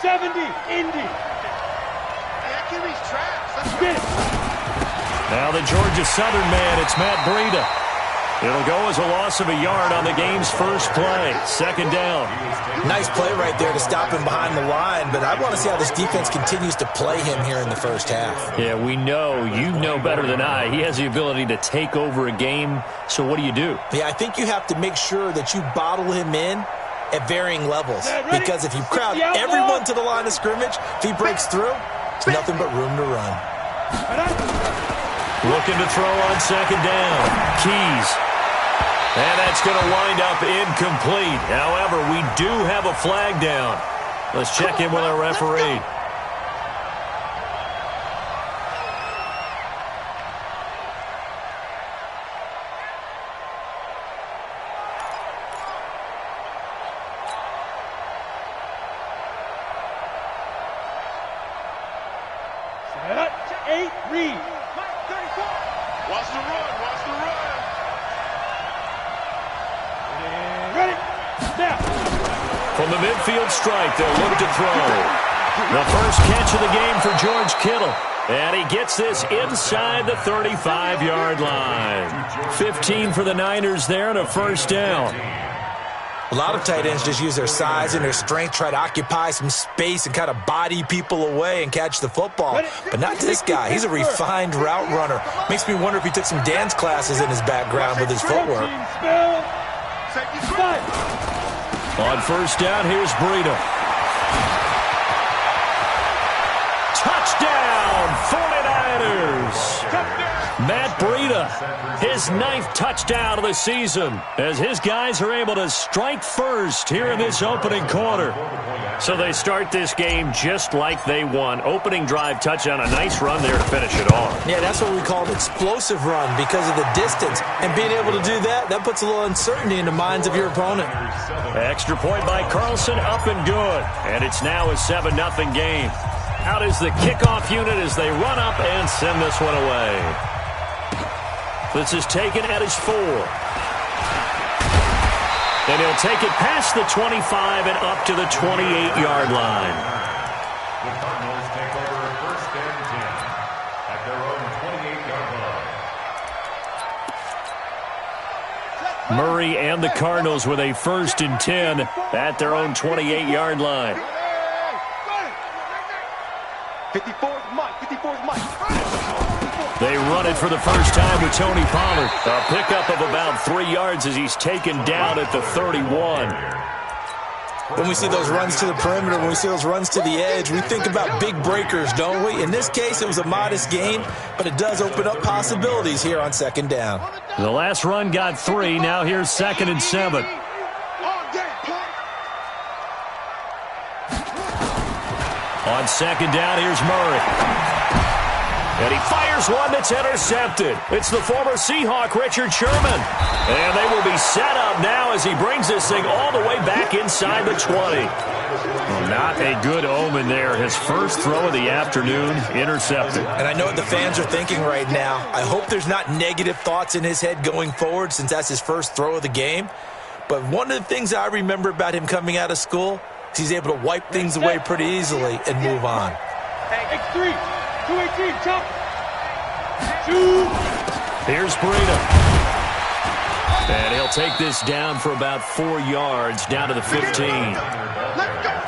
70, Indy. That QB's trash. Let's get it. Now the Georgia Southern man, it's Matt Breida. It'll go as a loss of a yard on the game's first play. Second down. Nice play right there to stop him behind the line, but I want to see how this defense continues to play him here in the first half. Yeah, we know. You know better than I. He has the ability to take over a game, so what do you do? Yeah, I think you have to make sure that you bottle him in at varying levels, because if you crowd everyone to the line of scrimmage, if he breaks through, there's nothing but room to run. Looking to throw on second down. Keys. And that's going to wind up incomplete. However, we do have a flag down. Let's check in with our referee. Set, 8, read. Watch the run. Watch the run. Ready? Snap. From the midfield strike, they'll look to throw. The first catch of the game for George Kittle. And he gets this inside the 35-yard line. 15 for the Niners there and a first down. A lot of tight ends just use their size and their strength, try to occupy some space and kind of body people away and catch the football. But not this guy. He's a refined route runner. Makes me wonder if he took some dance classes in his background with his footwork. On first down, here's Breida. Touchdown, 49ers! Matt Breida, his 9th touchdown of the season, as his guys are able to strike first here in this opening quarter. So they start this game just like they won. Opening drive touchdown, a nice run there to finish it off. Yeah, that's what we call an explosive run because of the distance. And being able to do that, that puts a little uncertainty in the minds of your opponent. Extra point by Carlson, up and good. And it's now a 7-0 game. Out is the kickoff unit as they run up and send this one away. This is taken at his 4. And he'll take it past the 25 and up to the 28-yard line. The Cardinals take over first and 10 at their own 28-yard line. Murray and the Cardinals with a first and 10 at their own 28-yard line. 54's Mike. 54's Mike. They run it for the first time with Tony Pollard. A pickup of about 3 yards as he's taken down at the 31. When we see those runs to the perimeter, when we see those runs to the edge, we think about big breakers, don't we? In this case, it was a modest gain, but it does open up possibilities here on second down. The last run got 3. Now here's 2nd and 7. On second down, here's Murray. And he fires one that's intercepted. It's the former Seahawk, Richard Sherman. And they will be set up now as he brings this thing all the way back inside the 20. Well, not a good omen there. His first throw of the afternoon, intercepted. And I know what the fans are thinking right now. I hope there's not negative thoughts in his head going forward since that's his first throw of the game. But one of the things I remember about him coming out of school is he's able to wipe things away pretty easily and move on. X3. 218, chop. Here's Breida. And he'll take this down for about 4 yards, down to the 15. And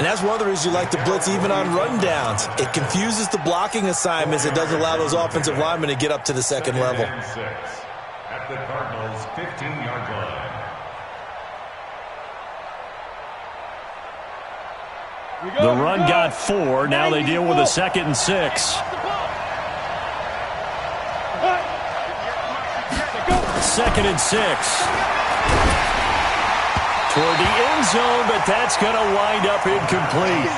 that's one of the reasons you like to blitz even on rundowns. It confuses the blocking assignments. It doesn't allow those offensive linemen to get up to the second level. At the Cardinals' 15-yard line. The run got 4. Now they deal with a 2nd and 6. 2nd and 6. Toward the end zone, but that's going to wind up incomplete.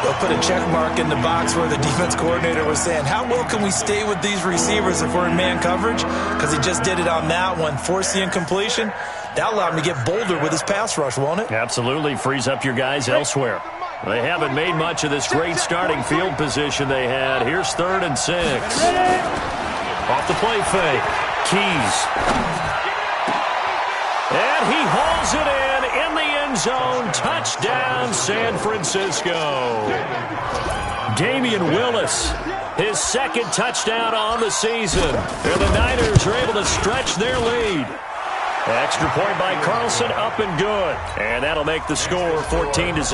They'll put a check mark in the box where the defense coordinator was saying, how well can we stay with these receivers if we're in man coverage? Because he just did it on that one. Force the incompletion. That'll allow him to get bolder with his pass rush, won't it? Absolutely. Frees up your guys elsewhere. They haven't made much of this great starting field position they had. Here's 3rd and 6. Off the play fake. Keys. And he hauls it in the end zone. Touchdown, San Francisco. Damian Willis, his second touchdown on the season. And the Niners are able to stretch their lead. Extra point by Carlson, up and good. And that'll make the score 14-0.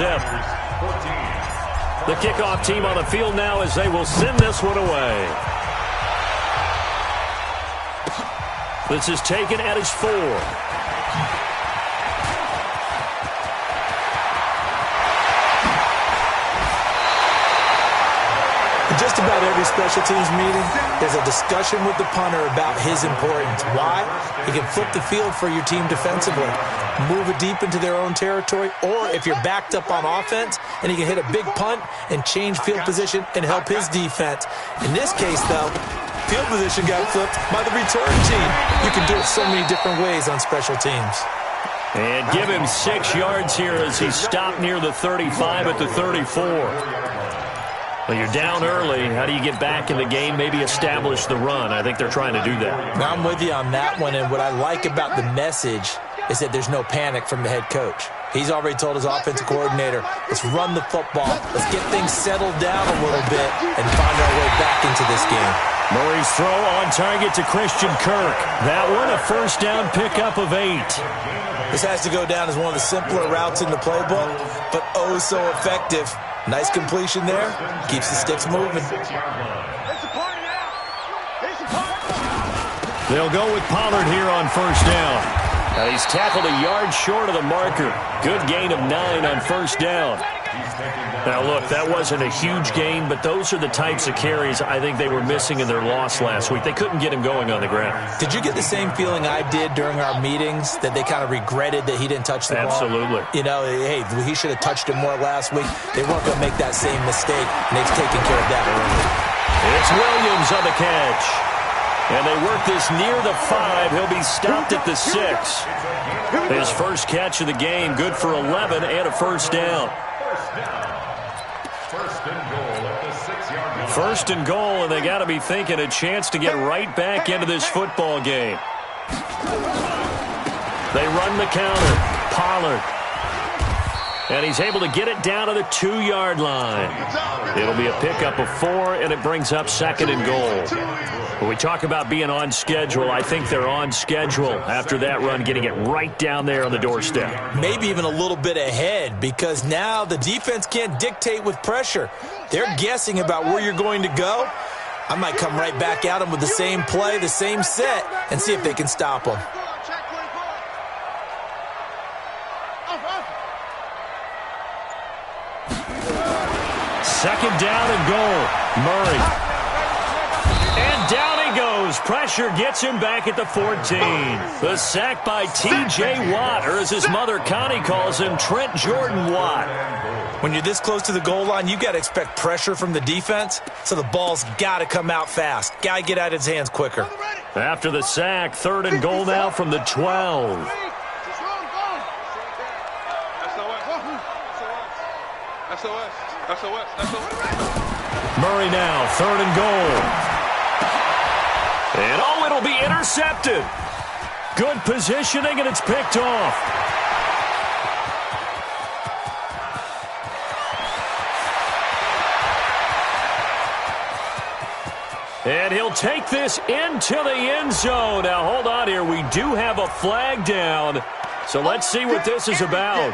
The kickoff team on the field now as they will send this one away. This is taken at his 4. In just about every special teams meeting, there's a discussion with the punter about his importance. Why? He can flip the field for your team defensively, move it deep into their own territory, or if you're backed up on offense, and he can hit a big punt and change field position and help his defense. In this case, though, field position got flipped by the return team. You can do it so many different ways on special teams. And give him 6 yards here as he stopped near the 35 at the 34. Well, you're down early. How do you get back in the game, maybe establish the run? I think they're trying to do that. Now, I'm with you on that one, and what I like about the message is that there's no panic from the head coach. He's already told his offensive coordinator, let's run the football, let's get things settled down a little bit and find our way back into this game. Murray's throw on target to Christian Kirk. That one a first down pickup of 8. This has to go down as one of the simpler routes in the playbook, but oh so effective. Nice completion there. Keeps the sticks moving. They'll go with Pollard here on first down. Now he's tackled a yard short of the marker. Good gain of 9 on first down. Now, look, that wasn't a huge gain, but those are the types of carries I think they were missing in their loss last week. They couldn't get him going on the ground. Did you get the same feeling I did during our meetings, that they kind of regretted that he didn't touch the ball? Absolutely. You know, hey, he should have touched it more last week. They weren't going to make that same mistake, and they've taken care of that early. It's Williams on the catch. And they work this near the 5. He'll be stopped at the 6. His first catch of the game, good for 11 and a first down. First and goal, and they got to be thinking a chance to get right back into this football game. They run the counter. Pollard. And he's able to get it down to the 2-yard line. It'll be a pickup of 4, and it brings up second and goal. When we talk about being on schedule, I think they're on schedule after that run, getting it right down there on the doorstep. Maybe even a little bit ahead, because now the defense can't dictate with pressure. They're guessing about where you're going to go. I might come right back at them with the same play, the same set, and see if they can stop them. Second down and goal. Murray. And down he goes. Pressure gets him back at the 14. The sack by T.J. Watt, or as his mother Connie calls him, Trent Jordan Watt. When you're this close to the goal line, you got to expect pressure from the defense, so the ball's got to come out fast. Got to get out of his hands quicker. After the sack, third and goal now from the 12. Murray now, third and goal. And oh, it'll be intercepted. Good positioning, and it's picked off. And he'll take this into the end zone. Now, hold on here. We do have a flag down. So let's see what this is about.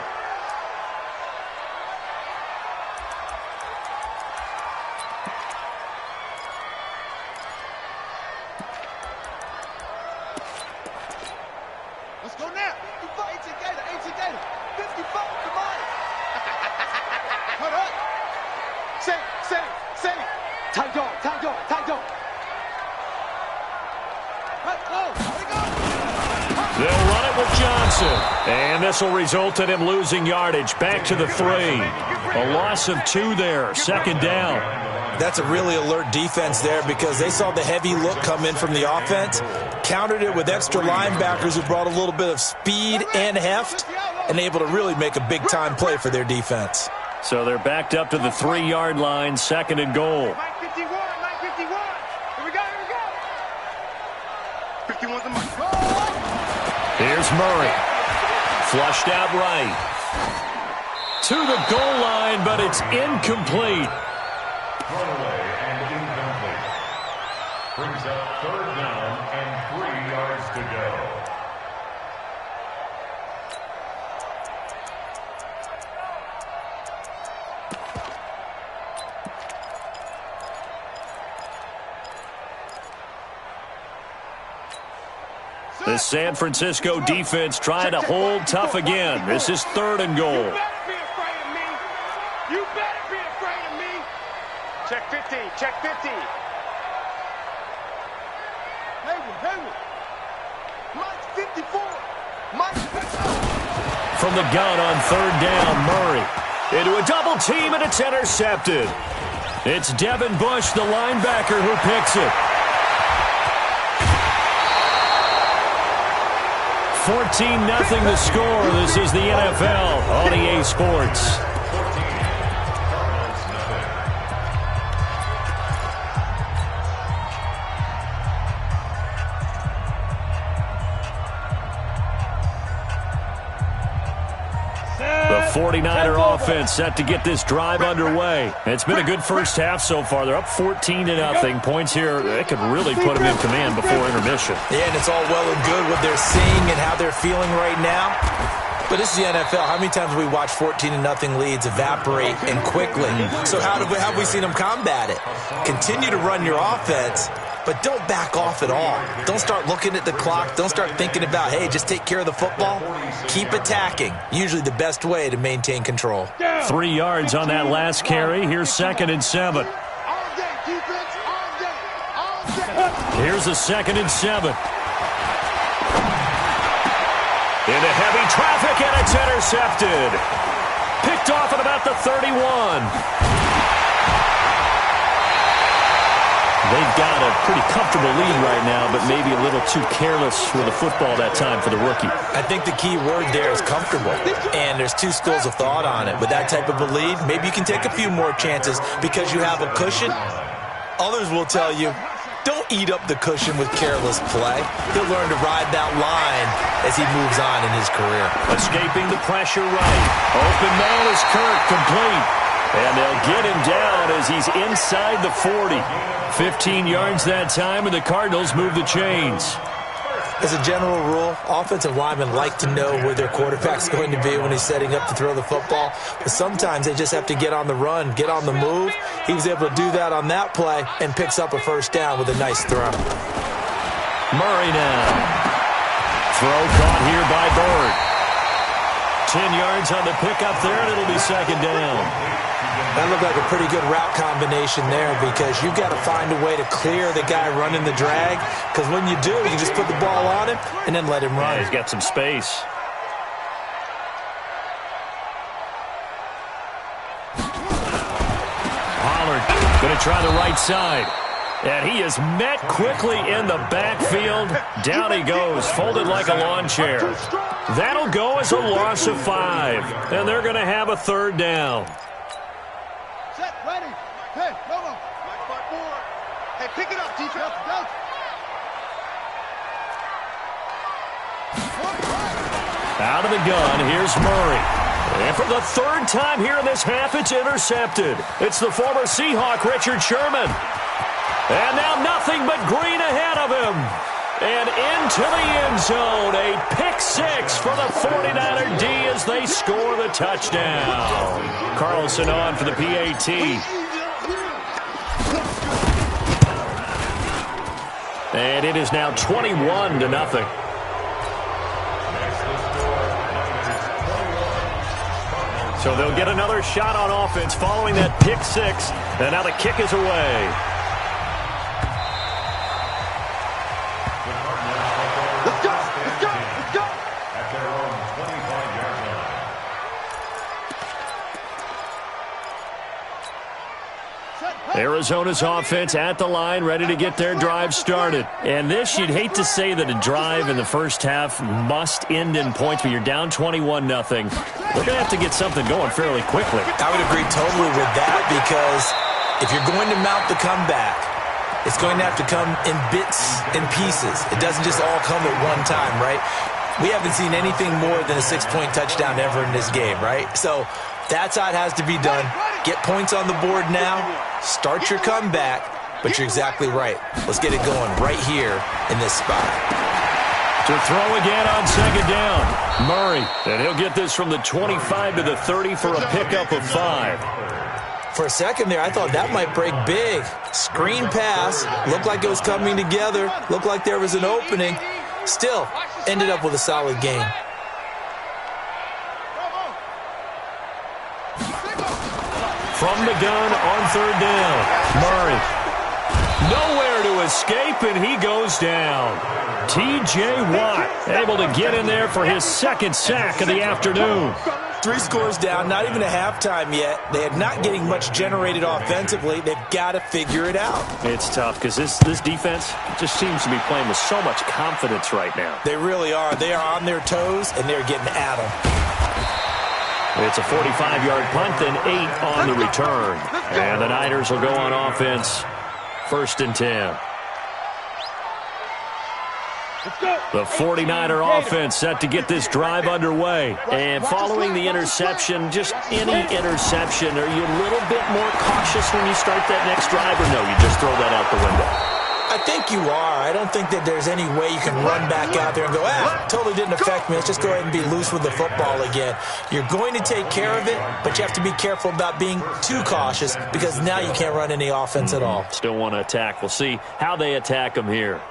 And this will result in him losing yardage. Back to the 3. A loss of 2 there. Second down. That's a really alert defense there, because they saw the heavy look come in from the offense, countered it with extra linebackers who brought a little bit of speed and heft, and able to really make a big-time play for their defense. So they're backed up to the 3-yard line. Second and goal. Here's Murray. Flushed out right. To the goal line, but it's incomplete. Thrown away and incomplete. Brings up third down and 3 yards to go. The San Francisco defense trying to hold tough again. This is 3rd and goal. You better be afraid of me. You better be afraid of me. Check 15. Check 15. Hayward. Mike 54. Mike 54. From the gun on 3rd down, Murray. Into a double team, and it's intercepted. It's Devin Bush, the linebacker, who picks it. 14-0 the score. This is the NFL on EA Sports. The 49er offense set to get this drive underway. It's been a good first half so far. They're up 14-0. Points here, they could really put them in command before intermission. Yeah, and it's all well and good what they're seeing and how they're feeling right now. But this is the NFL. How many times have we watched 14-0 leads evaporate and quickly? So how have we seen them combat it? Continue to run your offense, but don't back off at all. Don't start looking at the clock. Don't start thinking about, hey, just take care of the football. Keep attacking. Usually the best way to maintain control. 3 yards on that last carry. Here's 2nd and 7. Here's a 2nd and 7. Into heavy traffic, and it's intercepted. Picked off at about the 31. They've got a pretty comfortable lead right now, but maybe a little too careless with the football that time for the rookie. I think the key word there is comfortable, and there's 2 schools of thought on it. With that type of a lead, maybe you can take a few more chances because you have a cushion. Others will tell you, don't eat up the cushion with careless play. He'll learn to ride that line as he moves on in his career. Escaping the pressure right. Open man is Kirk, complete. And they'll get him down as he's inside the 40. 15 yards that time, and the Cardinals move the chains. As a general rule, offensive linemen like to know where their quarterback's going to be when he's setting up to throw the football. But sometimes they just have to get on the run, get on the move. He was able to do that on that play and picks up a first down with a nice throw. Murray now. Throw caught here by Bird. 10 yards on the pickup there, and it'll be 2nd down. That looked like a pretty good route combination there because you've got to find a way to clear the guy running the drag, because when you do, you just put the ball on him and then let him run. Yeah, he's got some space. Pollard going to try the right side. And he is met quickly in the backfield. Down he goes, folded like a lawn chair. That'll go as a loss of 5. And they're going to have a 3rd down. Set, ready. Hey, no. Hey, pick it up, defense. Out of the gun, here's Murray. And for the 3rd time here in this half, it's intercepted. It's the former Seahawk, Richard Sherman. And now nothing but green ahead of him. And into the end zone. A pick 6 for the 49er D as they score the touchdown. Carlson on for the PAT. And it is now 21-0. So they'll get another shot on offense following that pick 6. And now the kick is away. Arizona's offense at the line, ready to get their drive started. And this, you'd hate to say that a drive in the first half must end in points, but you're down 21-0. They're going to have to get something going fairly quickly. I would agree totally with that, because if you're going to mount the comeback, it's going to have to come in bits and pieces. It doesn't just all come at one time, right? We haven't seen anything more than a 6-point touchdown ever in this game, right? So that's how it has to be done. Get points on the board now. Start your comeback. But you're exactly right. Let's get it going right here in this spot. To throw again on second down. Murray. And he'll get this from the 25 to the 30 for a pickup of 5. For a second there, I thought that might break big. Screen pass. Looked like it was coming together. Looked like there was an opening. Still, ended up with a solid game. From the gun on third down. Murray. Nowhere to escape, and he goes down. T.J. Watt able to get in there for his second sack of the afternoon. 3 scores down, not even a halftime yet. They are not getting much generated offensively. They've got to figure it out. It's tough because this defense just seems to be playing with so much confidence right now. They really are. They are on their toes, and they're getting at them. It's a 45-yard punt and 8 on the return. And the Niners will go on offense. 1st and 10. The 49er offense set to get this drive underway. And following the interception, just any interception, are you a little bit more cautious when you start that next drive, or no, you just throw that out the window? I think you are. I don't think that there's any way you can run back out there and go, totally didn't affect me. Let's just go ahead and be loose with the football again. You're going to take care of it, but you have to be careful about being too cautious because now you can't run any offense at all. Still want to attack. We'll see how they attack them here.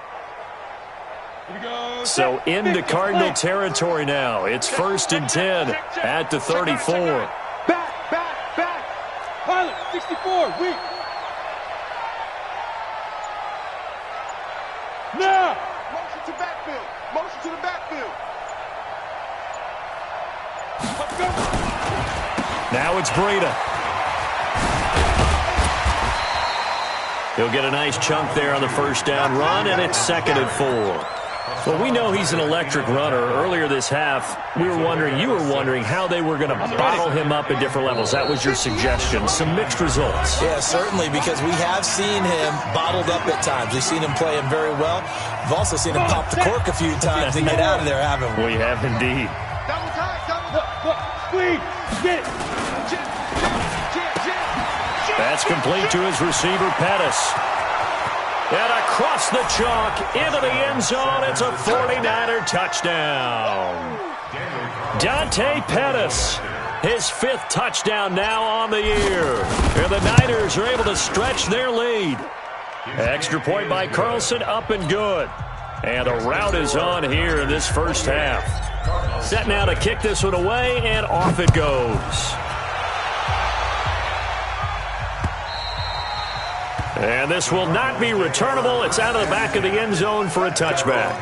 So into Cardinal territory now. It's 1st and 10 at the 34. Back. Pilot, 64, weak. Now. Motion to backfield. Motion to the backfield. Let's go. Now it's Breida. He'll get a nice chunk there on the first down run, and it's 2nd and 4. Well, we know he's an electric runner. Earlier this half, you were wondering how they were going to bottle him up at different levels. That was your suggestion. Some mixed results. Yeah, certainly, because we have seen him bottled up at times. We've seen him play him very well. We've also seen him pop the cork a few times and get out of there, haven't we? We have indeed. That's complete to his receiver, Pettis. And across the chalk, into the end zone, it's a 49er touchdown. Dante Pettis, his 5th touchdown now on the year. And the Niners are able to stretch their lead. Extra point by Carlson, up and good. And a rout is on here in this first half. Set now to kick this one away, and off it goes. And this will not be returnable. It's out of the back of the end zone for a touchback.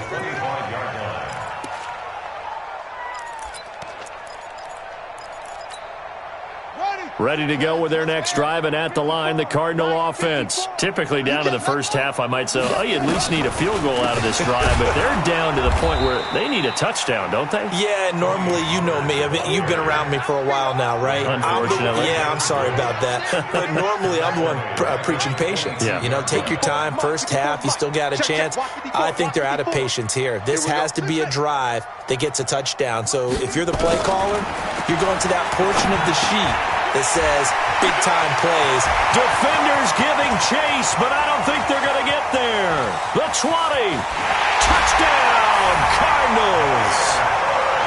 Ready to go with their next drive, and at the line, the Cardinal offense. Typically down to the first half, I might say, you at least need a field goal out of this drive, but they're down to the point where they need a touchdown, don't they? Yeah, normally, you know me. You've been around me for a while now, right? Unfortunately. I'm sorry about that. But normally, I'm the one preaching patience. Yeah. You know, take your time. First half, you still got a chance. I think they're out of patience here. This has to be a drive that gets a touchdown. So if you're the play caller, you're going to that portion of the sheet that says big-time plays. Defenders giving chase, but I don't think they're going to get there. The 20. Touchdown, Cardinals.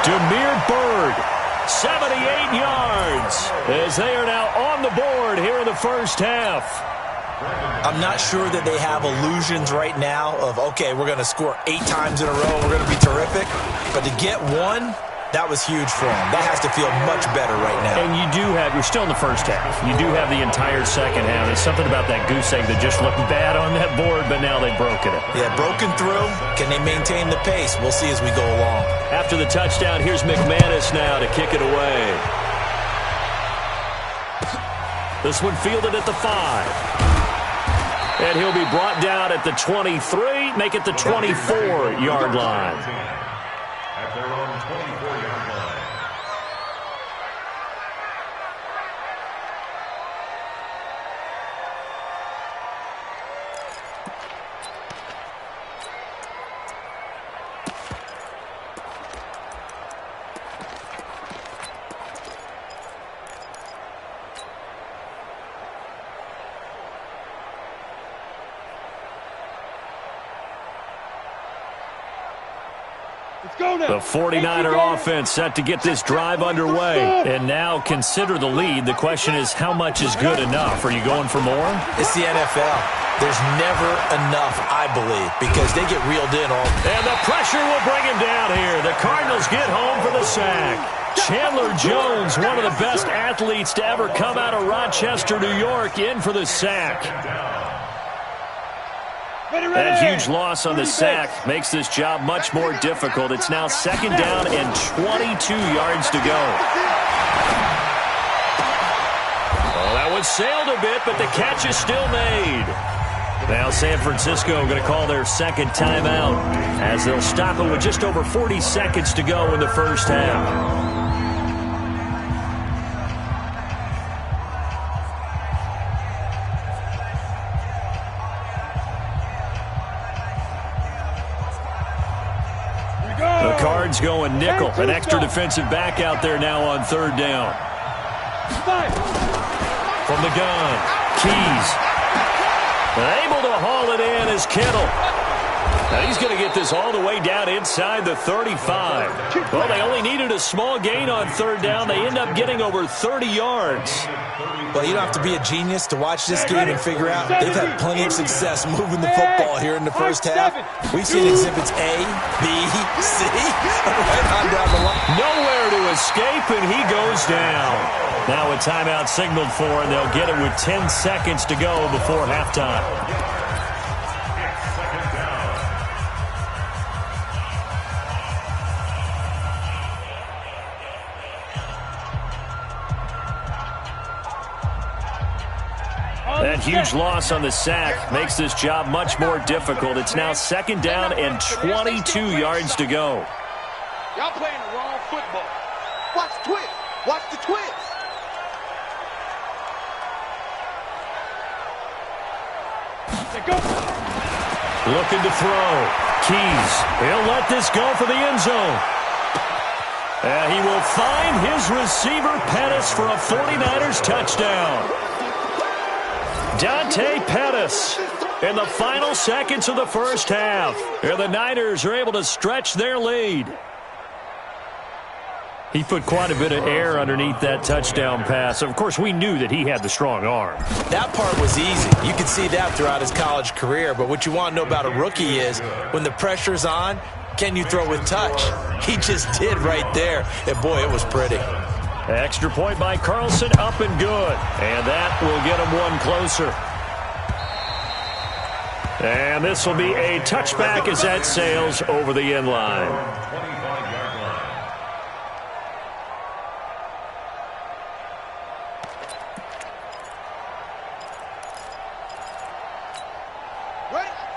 Demir Bird, 78 yards, as they are now on the board here in the first half. I'm not sure that they have illusions right now of, okay, we're going to score 8 times in a row, we're going to be terrific. But to get one, that was huge for them. That has to feel much better right now. And you're still in the first half. You do have the entire second half. There's something about that goose egg that just looked bad on that board, but now they've broken it. Yeah, broken through. Can they maintain the pace? We'll see as we go along. After the touchdown, here's McManus now to kick it away. This one fielded at the 5. And he'll be brought down at the 23, make it the 24-yard line. At their own 24-yard line. The 49er offense set to get this drive underway. And now consider the lead. The question is, how much is good enough? Are you going for more? It's the NFL. There's never enough, I believe, because they get reeled in all. And the pressure will bring him down here. The Cardinals get home for the sack. Chandler Jones, one of the best athletes to ever come out of Rochester, New York, in for the sack. That huge loss on the sack makes this job much more difficult. It's now 2nd down and 22 yards to go. Well, that one sailed a bit, but the catch is still made. Now San Francisco going to call their second timeout as they'll stop it with just over 40 seconds to go in the first half. The Cards going nickel. An extra defensive back out there now on 3rd down. From the gun, Keys. Able to haul it in is Kittle. Now he's going to get this all the way down inside the 35. Well, they only needed a small gain on 3rd down. They end up getting over 30 yards. Well, you don't have to be a genius to watch this game and figure out they've had plenty of success moving the football here in the first half. We've seen exhibits A, B, C, right on down the line. Nowhere to escape, and he goes down. Now a timeout signaled for, and they'll get it with 10 seconds to go before halftime. That huge loss on the sack makes this job much more difficult. It's now 2nd down and 22 yards to go. Y'all playing the wrong football. Watch the twist. Watch the twist. Looking to throw. Keys. He'll let this go for the end zone. And he will find his receiver, Pettis, for a 49ers touchdown. Dante Pettis in the final seconds of the first half. And the Niners are able to stretch their lead. He put quite a bit of air underneath that touchdown pass. Of course, we knew that he had the strong arm. That part was easy. You could see that throughout his college career. But what you want to know about a rookie is when the pressure's on, can you throw with touch? He just did right there. And, boy, it was pretty. Extra point by Carlson, up and good. And that will get him one closer. And this will be a touchback as that sails over the end line. 25-yard line.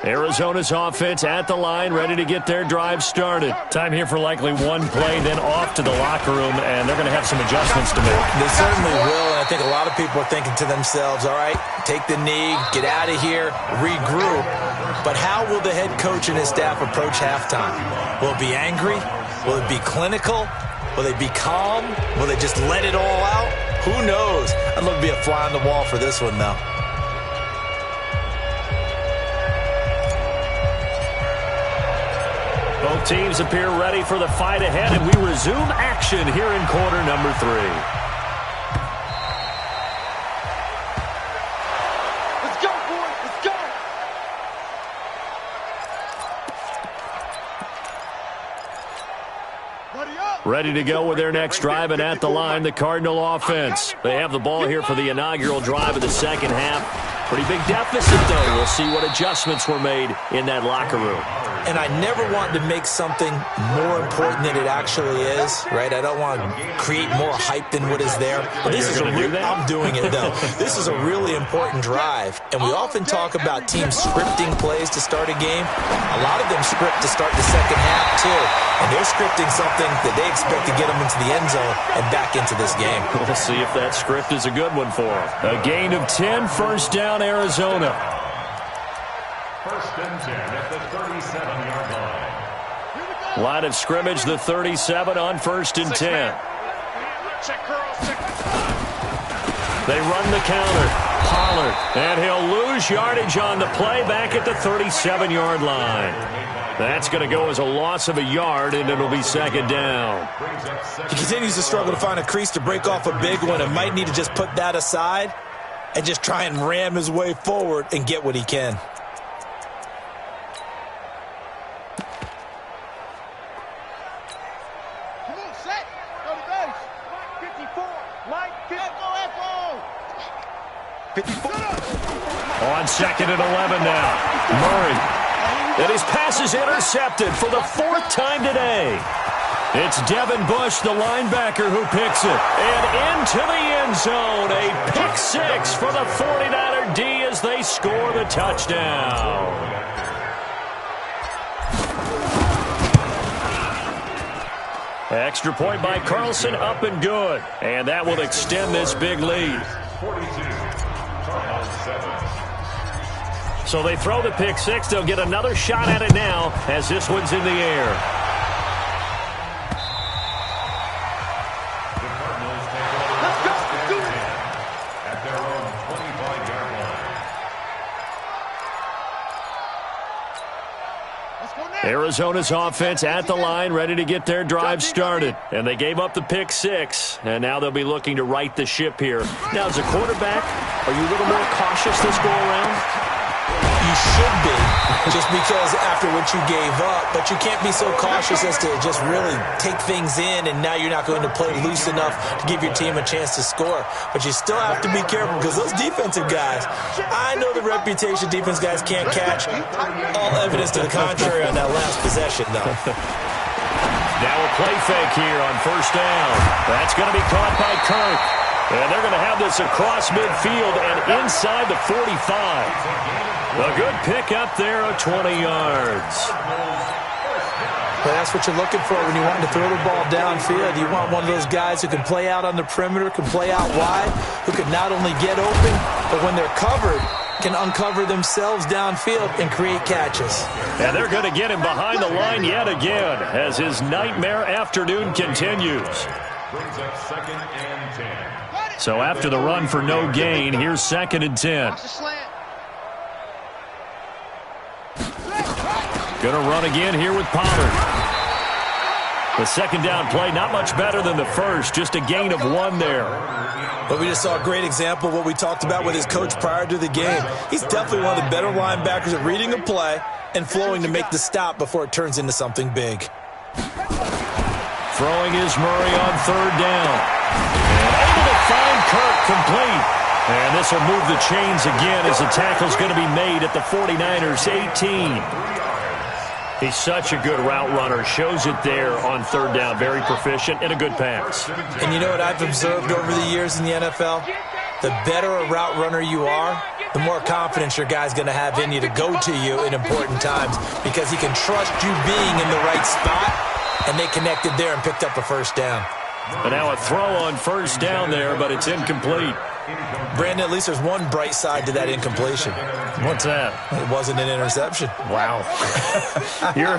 Arizona's offense at the line, ready to get their drive started. Time here for likely one play, then off to the locker room, and they're going to have some adjustments to make. They certainly will, and I think a lot of people are thinking to themselves, all right, take the knee, get out of here, regroup. But how will the head coach and his staff approach halftime? Will it be angry? Will it be clinical? Will they be calm? Will they just let it all out? Who knows? I'd love to be a fly on the wall for this one, though. Both teams appear ready for the fight ahead, and we resume action here in quarter number 3. Let's go, boys. Let's go. Ready up. Ready to go with their next drive, and at the line, the Cardinal offense. They have the ball here for the inaugural drive of the second half. Pretty big deficit, though. We'll see what adjustments were made in that locker room. And I never want to make something more important than it actually is, right? I don't want to create more hype than what is there. But this is I'm doing it, though. This is a really important drive. And we often talk about teams scripting plays to start a game. A lot of them script to start the second half, too. And they're scripting something that they expect to get them into the end zone and back into this game. We'll see if that script is a good one for them. A gain of 10, first down, Arizona. First and 10 at the 37-yard line. Line of scrimmage, the 37 on first and 10. They run the counter. Pollard, and he'll lose yardage on the play back at the 37-yard line. That's going to go as a loss of a yard, and it'll be second down. He continues to struggle to find a crease to break off a big one and might need to just put that aside and just try and ram his way forward and get what he can. Come on, set. Go to base. 54. Mike, go, Echo. 54. On second and 11 now. Murray. And his pass is intercepted for the fourth time today. It's Devin Bush, the linebacker, who picks it. And into the end zone. A pick six for the 49er D as they score the touchdown. Extra point by Carlson, up and good. And that will extend this big lead. 42. Cardinals 7. So they throw the pick six. They'll get another shot at it now as this one's in the air. The Cardinals take over at their own 25-yard line. Let's go now. Arizona's offense at the line, ready to get their drive started. And they gave up the pick six, and now they'll be looking to right the ship here. Now, as a quarterback, are you a little more cautious this go around? You should be, just because after what you gave up, but you can't be so cautious as to just really take things in, and now you're not going to play loose enough to give your team a chance to score. But you still have to be careful because those defensive guys, I know the reputation defense guys can't catch. All evidence to the contrary on that last possession, though. Now a play fake here on first down. That's going to be caught by Kirk. And they're going to have this across midfield and inside the 45. A good pick up there of 20 yards. Well, that's what you're looking for when you want to throw the ball downfield. You want one of those guys who can play out on the perimeter, can play out wide, who can not only get open, but when they're covered, can uncover themselves downfield and create catches. And they're going to get him behind the line yet again as his nightmare afternoon continues. Brings up second and 10. So after the run for no gain, here's second and 10. Watch the slant. Going to run again here with Pollard. The second down play, not much better than the first, just a gain of one there. But we just saw a great example of what we talked about with his coach prior to the game. He's definitely one of the better linebackers at reading a play and flowing to make the stop before it turns into something big. Throwing is Murray on third down. And able to find Kirk complete. And this will move the chains again as the tackle's going to be made at the 49ers 18. He's such a good route runner. Shows it there on third down. Very proficient and a good pass. And you know what I've observed over the years in the NFL? The better a route runner you are, the more confidence your guy's going to have in you to go to you in important times because he can trust you being in the right spot, and they connected there and picked up a first down. And now a throw on first down there, but it's incomplete. Brandon, at least there's one bright side to that incompletion. What's that? It wasn't an interception. Wow. You're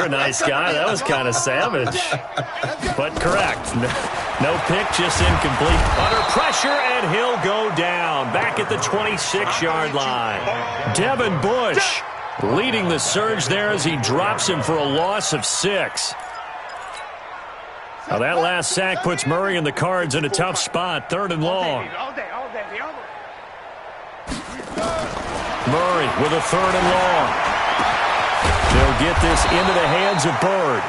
a nice guy. That was kind of savage. But correct. No pick, just incomplete. Under pressure, and he'll go down. Back at the 26-yard line. Devin Bush leading the surge there as he drops him for a loss of 6. Now that last sack puts Murray and the Cards in a tough spot. Third and long. Murray with a third and long. They'll get this into the hands of Bird.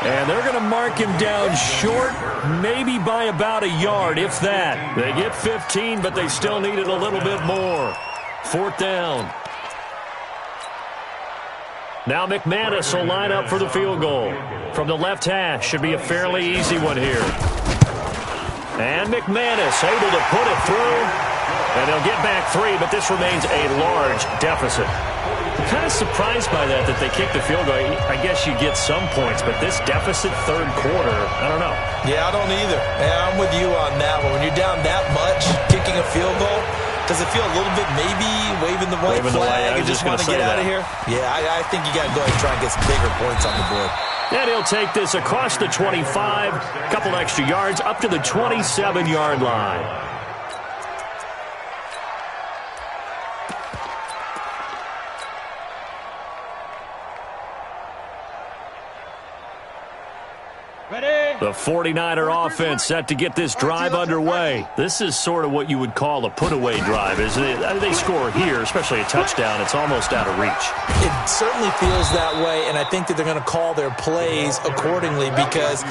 And they're going to mark him down short, maybe by about a yard, if that. They get 15, but they still need it a little bit more. Fourth down. Now McManus will line up for the field goal. From the left hash, should be a fairly easy one here. And McManus able to put it through. And they'll get back 3, but this remains a large deficit. I'm kind of surprised by that they kicked the field goal. I guess you get some points, but this deficit third quarter, I don't know. Yeah, I don't either. Yeah, I'm with you on that one. When you're down that much, kicking a field goal, does it feel a little bit maybe waving the white flag and just want to get out of here? Yeah, I think you got to go ahead and try and get some bigger points on the board. And he'll take this across the 25, a couple extra yards, up to the 27-yard line. The 49er offense set to get this drive underway. This is sort of what you would call a put-away drive, isn't it? I mean, they score here, especially a touchdown. It's almost out of reach. It certainly feels that way, and I think that they're going to call their plays accordingly because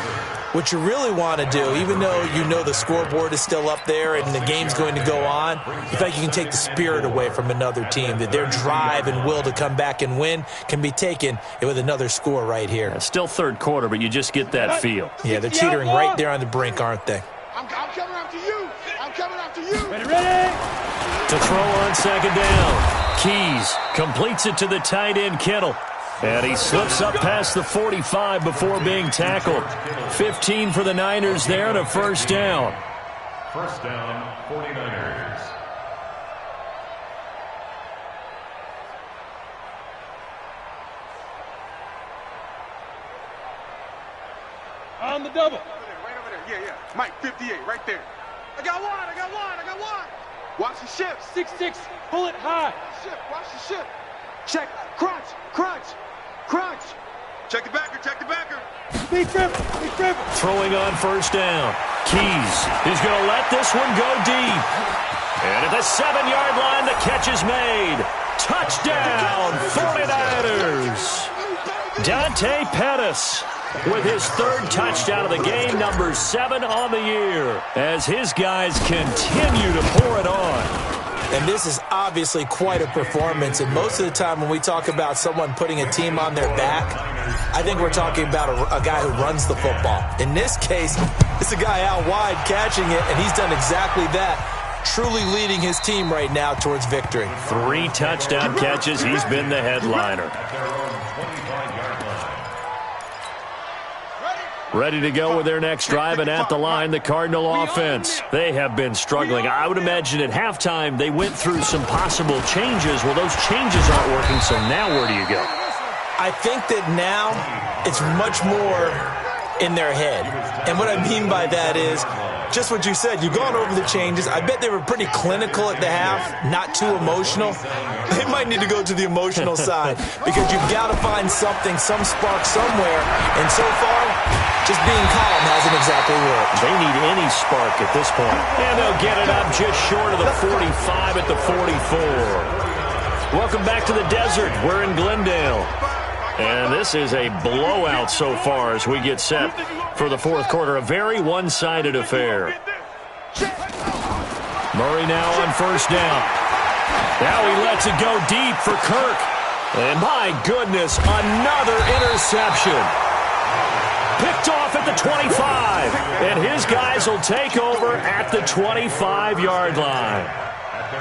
what you really want to do, even though you know the scoreboard is still up there and the game's going to go on, you feel like you can take the spirit away from another team, that their drive and will to come back and win can be taken with another score right here. It's still third quarter, but you just get that feel. Yeah, they're teetering right there on the brink, aren't they? I'm coming after you. I'm coming after you. Ready? To throw on second down. Keys completes it to the tight end, Kittle. And he slips up past the 45 before being tackled. 15 for the Niners there and a first down. First down, 49ers. On the double. Right over there. Yeah. Mike, 58, right there. I got one. Watch the shift. 6-6. Pull it high. Watch the shift. Check. Crunch. Check the backer. Be careful. Throwing on first down. Keys is going to let this one go deep. And at the 7-yard line, the catch is made. Touchdown, 49ers. Dante Pettis with his third touchdown of the game, number 7 on the year, as his guys continue to pour it on. And this is obviously quite a performance. And most of the time when we talk about someone putting a team on their back, I think we're talking about a guy who runs the football. In this case, it's a guy out wide catching it, and he's done exactly that, truly leading his team right now towards victory. 3 touchdown catches. He's been the headliner. Ready to go with their next drive, and at the line, the Cardinal offense. They have been struggling. I would imagine at halftime they went through some possible changes. Well, those changes aren't working, so now where do you go? I think that now it's much more in their head. And what I mean by that is just what you said. You've gone over the changes. I bet they were pretty clinical at the half, not too emotional. They might need to go to the emotional side because you've got to find something, some spark somewhere. And so far, just being calm hasn't exactly worked. They need any spark at this point. And they'll get it up just short of the 45 at the 44. Welcome back to the desert. We're in Glendale. And this is a blowout so far as we get set for the fourth quarter. A very one-sided affair. Murray now on first down. Now he lets it go deep for Kirk. And my goodness, another interception. Picked off at the 25. And his guys will take over at the 25-yard line.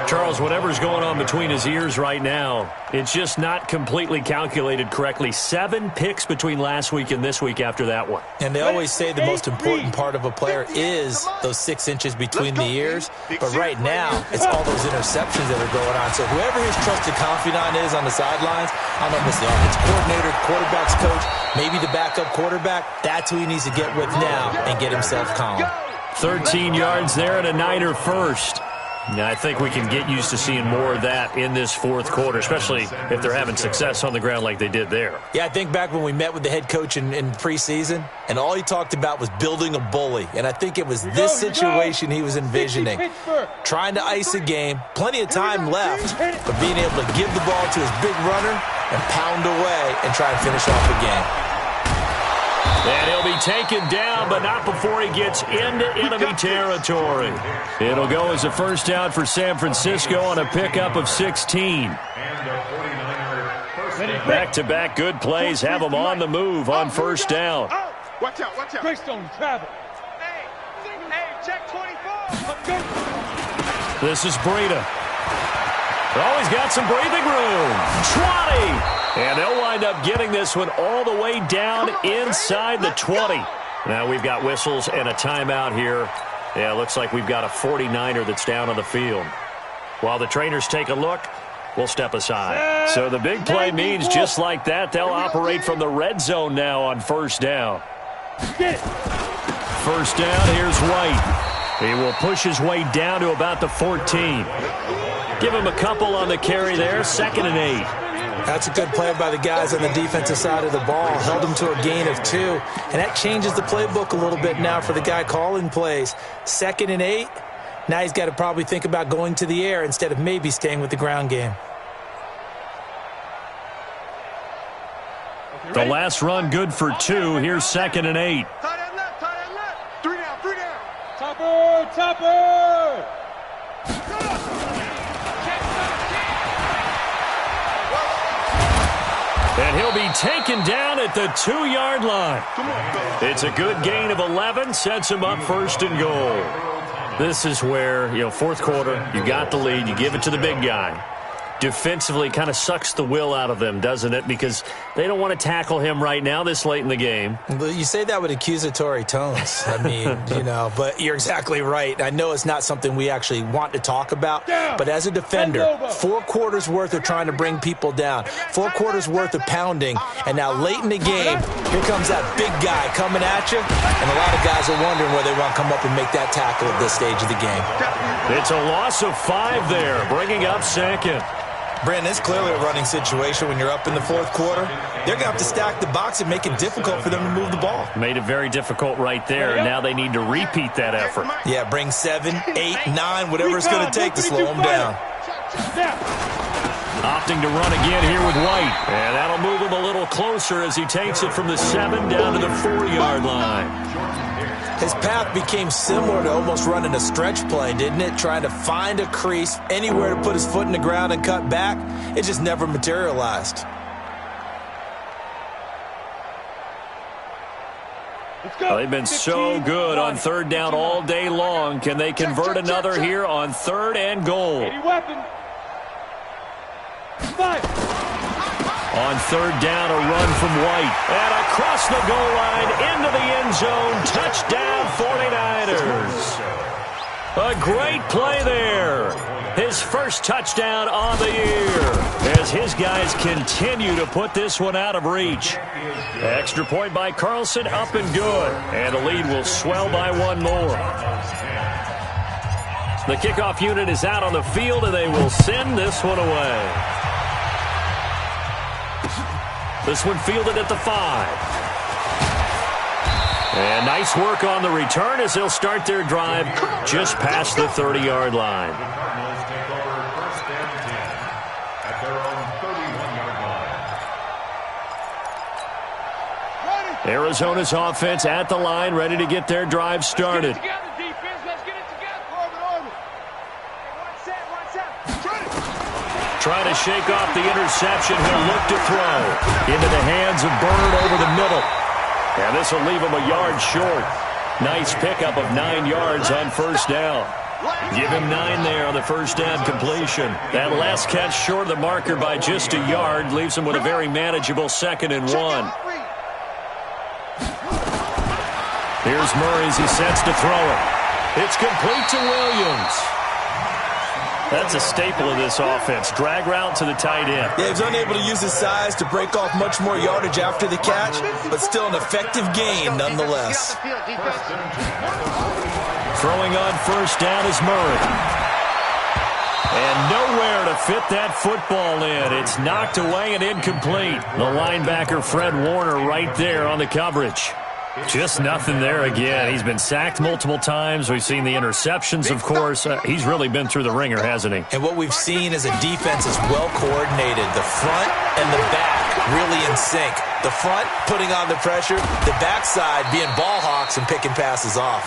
Charles, whatever's going on between his ears right now, it's just not completely calculated correctly. 7 picks between last week and this week after that one. And they always say the most important part of a player is those 6 inches between the ears. But right now, it's all those interceptions that are going on. So whoever his trusted confidant is on the sidelines, I don't know if it's the offensive coordinator, quarterback's coach, maybe the backup quarterback, that's who he needs to get with now and get himself calm. 13 yards there and a Niner first. Now, I think we can get used to seeing more of that in this fourth quarter, especially if they're having success on the ground like they did there. Yeah, I think back when we met with the head coach in preseason, and all he talked about was building a bully. And I think it was this situation he was envisioning. Trying to ice a game, plenty of time left, but being able to give the ball to his big runner and pound away and try and finish off the game. And he'll be taken down, but not before he gets into enemy territory. It'll go as a first down for San Francisco on a pickup of 16. Back-to-back good plays have them on the move on first down. Watch out. Greystone travel. Hey, check 24. This is Breida. Oh, he's got some breathing room. 20. And they'll wind up getting this one all the way down inside the 20. Now we've got whistles and a timeout here. Yeah, looks like we've got a 49er that's down on the field. While the trainers take a look, we'll step aside. So the big play means just like that, they'll operate from the red zone now on first down. First down, here's White. He will push his way down to about the 14. Give him a couple on the carry there, 2nd and 8. That's a good play by the guys on the defensive side of the ball. Held them to a gain of 2. And that changes the playbook a little bit now for the guy calling plays. 2nd and 8. Now he's got to probably think about going to the air instead of maybe staying with the ground game. The last run good for 2. Here's 2nd and 8. Tight end left, tight end left. 3 down, 3 down. Topper, topper. And he'll be taken down at the 2-yard line. It's a good gain of 11, sets him up 1st and goal. This is where, fourth quarter, you got the lead, you give it to the big guy. Defensively kind of sucks the will out of them, doesn't it? Because they don't want to tackle him right now this late in the game. You say that with accusatory tones. I mean, but you're exactly right. I know it's not something we actually want to talk about, but as a defender, 4 quarters worth of trying to bring people down, 4 quarters worth of pounding, and now late in the game, here comes that big guy coming at you, and a lot of guys are wondering whether they want to come up and make that tackle at this stage of the game. It's a loss of 5 there, bringing up 2nd. Brandon, it's clearly a running situation when you're up in the 4th quarter. They're going to have to stack the box and make it difficult for them to move the ball. Made it very difficult right there, and now they need to repeat that effort. Yeah, bring 7, 8, 9, whatever it's going to take to slow them down. Opting to run again here with White, and that'll move him a little closer as he takes it from the 7 down to the 4-yard line. His path became similar to almost running a stretch play, didn't it? Trying to find a crease, anywhere to put his foot in the ground and cut back. It just never materialized. Well, they've been so good on 3rd down all day long. Can they convert another here on 3rd and goal? On 3rd down, a run from White. And across the goal line, into the end zone. Touchdown, 49ers. A great play there. His first touchdown on the year as his guys continue to put this one out of reach. Extra point by Carlson, up and good. And the lead will swell by 1 more. The kickoff unit is out on the field, and they will send this one away. This one fielded at the 5. And nice work on the return as they'll start their drive just past the 30-yard line. The Cardinals take over 1st and 10 at their own 31-yard line. Arizona's offense at the line, ready to get their drive started. Trying to shake off the interception. He'll look to throw into the hands of Bird over the middle. And this will leave him a yard short. Nice pickup of 9 yards on 1st down. Give him 9 there on the 1st down completion. That last catch short of the marker by just a yard leaves him with a very manageable 2nd and 1. Here's Murray as he sets to throw it. It's complete to Williams. That's a staple of this offense. Drag route to the tight end. Yeah, he's unable to use his size to break off much more yardage after the catch, but still an effective gain nonetheless. Throwing on 1st down is Murray. And nowhere to fit that football in. It's knocked away and incomplete. The linebacker, Fred Warner, right there on the coverage. Just nothing there again. He's been sacked multiple times. We've seen the interceptions, of course. He's really been through the ringer, hasn't he? And what we've seen is a defense is well coordinated. The front and the back really in sync. The front putting on the pressure, the backside being ball hawks and picking passes off.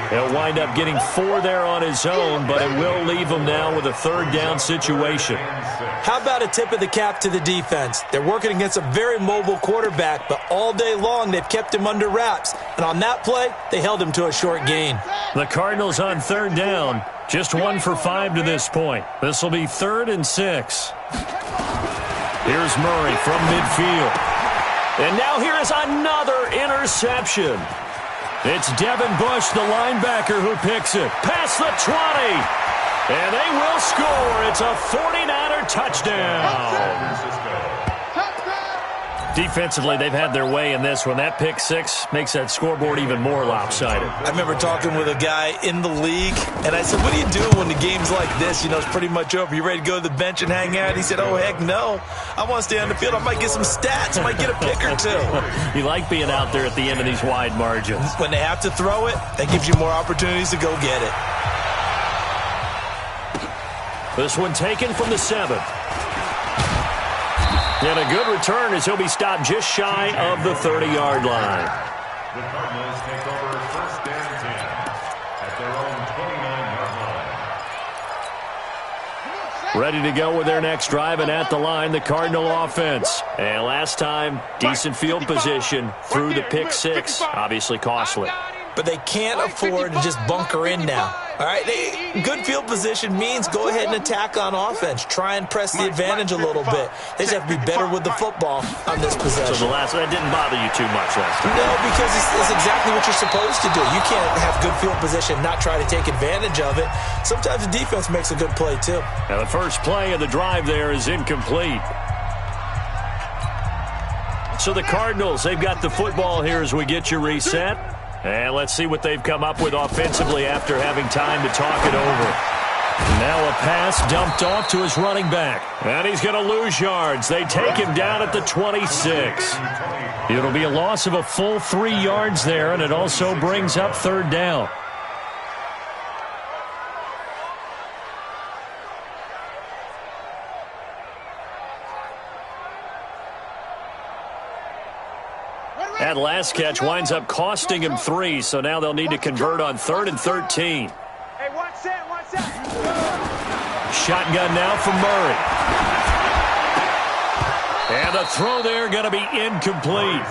He'll wind up getting 4 there on his own, but it will leave him now with a 3rd down situation. How about a tip of the cap to the defense? They're working against a very mobile quarterback, but all day long they've kept him under wraps. And on that play, they held him to a short gain. The Cardinals on 3rd down, just 1 for 5 to this point. This will be 3rd and 6. Here's Murray from midfield. And now here is another interception. It's Devin Bush, the linebacker, who picks it. Past the 20. And they will score. It's a 49er touchdown. Defensively, they've had their way in this one. That pick six makes that scoreboard even more lopsided. I remember talking with a guy in the league, and I said, what do you do when the game's like this? You know, it's pretty much over. You ready to go to the bench and hang out? He said, oh, heck no. I want to stay on the field. I might get some stats. I might get a pick or two. You like being out there at the end of these wide margins. When they have to throw it, that gives you more opportunities to go get it. This one taken from the 7th. And a good return as he'll be stopped just shy of the 30-yard line. The Cardinals take over first and 10 at their own 29-yard line. Ready to go with their next drive, and at the line, the Cardinal offense. And last time, decent field position through the pick six. Obviously costly. But they can't afford to just bunker in now. All right, good field position means go ahead and attack on offense. Try and press the advantage a little bit. They just have to be better with the football on this possession. So that didn't bother you too much last time? No, because it's exactly what you're supposed to do. You can't have good field position, not try to take advantage of it. Sometimes the defense makes a good play, too. Now, the first play of the drive there is incomplete. So the Cardinals, they've got the football here as we get you reset. And let's see what they've come up with offensively after having time to talk it over. Now a pass dumped off to his running back. And he's going to lose yards. They take him down at the 26. It'll be a loss of a full 3 yards there, and it also brings up third down. That last catch winds up costing him 3, so now they'll need to convert on 3rd and 13. Hey, watch that. Shotgun now for Murray. And the throw there going to be incomplete.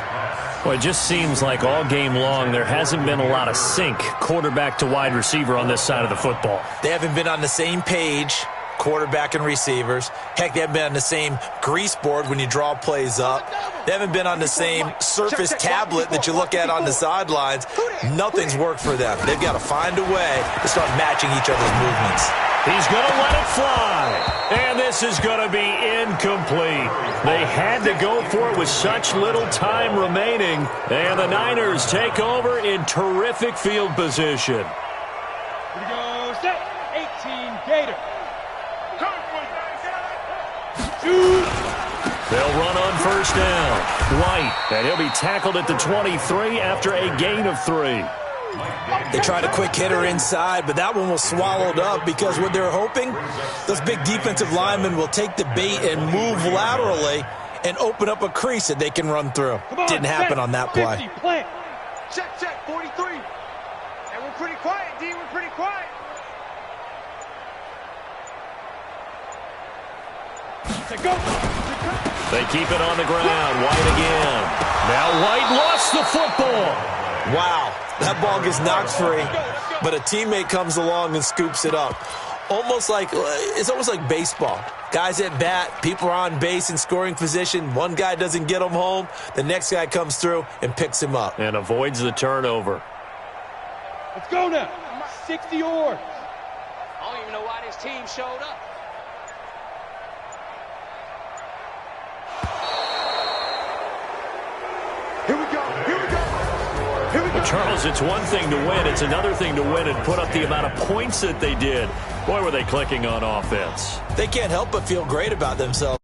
Well, it just seems like all game long there hasn't been a lot of sync quarterback to wide receiver on this side of the football. They haven't been on the same page, quarterback and receivers. Heck, they haven't been on the same grease board when you draw plays up. They haven't been on the same surface tablet that you look at on the sidelines. Nothing's worked for them. They've got to find a way to start matching each other's movements. He's going to let it fly. And this is going to be incomplete. They had to go for it with such little time remaining. And the Niners take over in terrific field position. Here we go, set, 18, Gator. They'll run on first down. White, and he'll be tackled at the 23 after a gain of 3. They tried a quick hitter inside, but that one was swallowed up because what they're hoping, those big defensive linemen will take the bait and move laterally and open up a crease that they can run through. Didn't happen on that play. Check, 43. Hey, we're pretty quiet, D. We're pretty quiet. Go. They keep it on the ground. White again. Now White lost the football. Wow, that ball gets knocked free, but a teammate comes along and scoops it up. It's almost like baseball. Guys at bat, people are on base in scoring position. One guy doesn't get him home. The next guy comes through and picks him up. And avoids the turnover. Let's go now. 60 yards. I don't even know why this team showed up. Here we go. Well, Charles, it's one thing to win. It's another thing to win and put up the amount of points that they did. Boy, were they clicking on offense. They can't help but feel great about themselves.